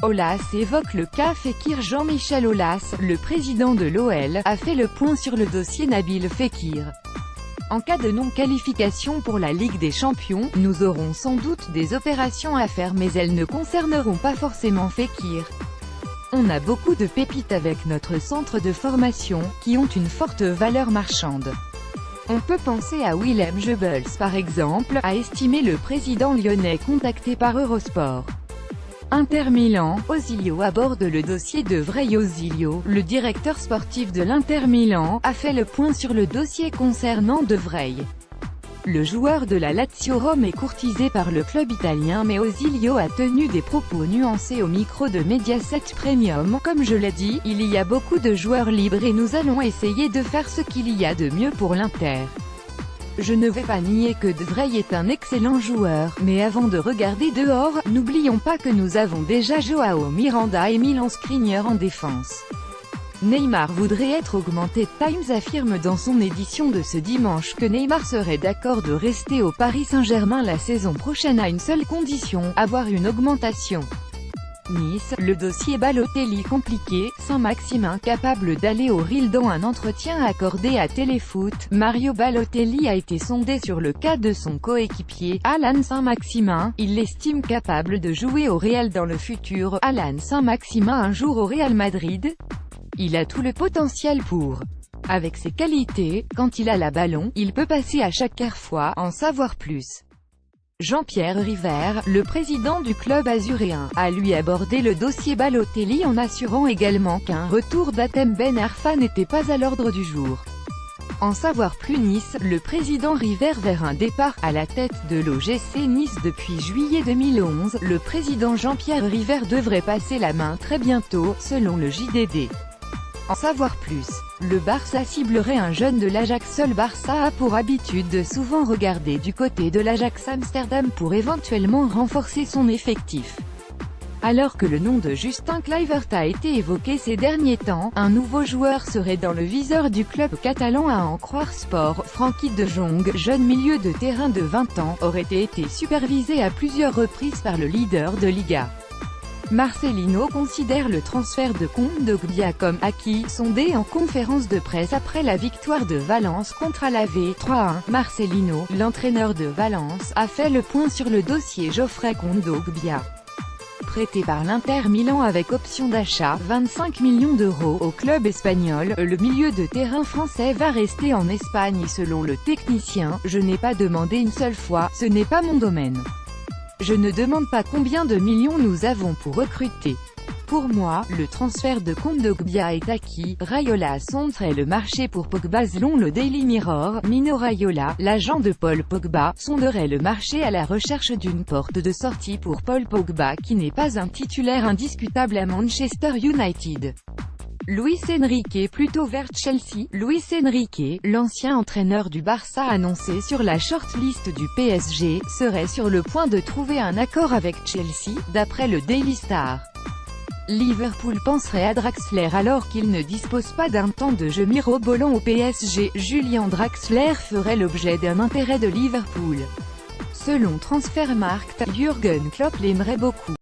Aulas évoque le cas Fekir. Jean-Michel Aulas, le président de l'OL, a fait le point sur le dossier Nabil Fekir. En cas de non-qualification pour la Ligue des Champions, nous aurons sans doute des opérations à faire, mais elles ne concerneront pas forcément Fekir. On a beaucoup de pépites avec notre centre de formation, qui ont une forte valeur marchande. On peut penser à Willem Goebels par exemple, a estimé le président lyonnais contacté par Eurosport. Inter Milan, Osilio aborde le dossier de Vrij. Osilio, le directeur sportif de l'Inter Milan, a fait le point sur le dossier concernant De Vrij. Le joueur de la Lazio Rome est courtisé par le club italien, mais Osilio a tenu des propos nuancés au micro de Mediaset Premium. Comme je l'ai dit, il y a beaucoup de joueurs libres et nous allons essayer de faire ce qu'il y a de mieux pour l'Inter. Je ne vais pas nier que De Vrij est un excellent joueur, mais avant de regarder dehors, n'oublions pas que nous avons déjà Joao Miranda et Milan Skriniar en défense. Neymar voudrait être augmenté. Times affirme dans son édition de ce dimanche que Neymar serait d'accord de rester au Paris Saint-Germain la saison prochaine à une seule condition, avoir une augmentation. Nice, le dossier Balotelli compliqué, Saint-Maximin capable d'aller au Real. Dans un entretien accordé à Téléfoot, Mario Balotelli a été sondé sur le cas de son coéquipier, Alan Saint-Maximin. Il l'estime capable de jouer au Real dans le futur. Alan Saint-Maximin un jour au Real Madrid? Il a tout le potentiel pour. Avec ses qualités, quand il a la ballon, il peut passer à chaque fois, en savoir plus. Jean-Pierre River, le président du club azuréen, a lui abordé le dossier Balotelli en assurant également qu'un retour d'Hatem Ben Arfa n'était pas à l'ordre du jour. En savoir plus. Nice, le président River vers un départ à la tête de l'OGC Nice depuis juillet 2011. Le président Jean-Pierre River devrait passer la main très bientôt, selon le JDD. En savoir plus. Le Barça ciblerait un jeune de l'Ajax. Seul Barça a pour habitude de souvent regarder du côté de l'Ajax Amsterdam pour éventuellement renforcer son effectif. Alors que le nom de Justin Kluivert a été évoqué ces derniers temps, un nouveau joueur serait dans le viseur du club catalan à en croire Sport. Frenkie de Jong, jeune milieu de terrain de 20 ans, aurait été supervisé à plusieurs reprises par le leader de Liga. Marcelino considère le transfert de Kondogbia comme acquis. Sondé en conférence de presse après la victoire de Valence contre Alavés 3-1, Marcelino, l'entraîneur de Valence, a fait le point sur le dossier Geoffrey Kondogbia. Prêté par l'Inter Milan avec option d'achat, 25 millions d'euros, au club espagnol, le milieu de terrain français va rester en Espagne selon le technicien. Je n'ai pas demandé une seule fois, ce n'est pas mon domaine. Je ne demande pas combien de millions nous avons pour recruter. Pour moi, le transfert de Kondogbia est acquis. Raiola sonderait le marché pour Pogba. Selon le Daily Mirror, Mino Raiola, l'agent de Paul Pogba, sonderait le marché à la recherche d'une porte de sortie pour Paul Pogba qui n'est pas un titulaire indiscutable à Manchester United. Luis Enrique plutôt vers Chelsea. Luis Enrique, l'ancien entraîneur du Barça annoncé sur la shortlist du PSG, serait sur le point de trouver un accord avec Chelsea, d'après le Daily Star. Liverpool penserait à Draxler alors qu'il ne dispose pas d'un temps de jeu mirobolant au PSG. Julian Draxler ferait l'objet d'un intérêt de Liverpool. Selon Transfermarkt, Jürgen Klopp l'aimerait beaucoup.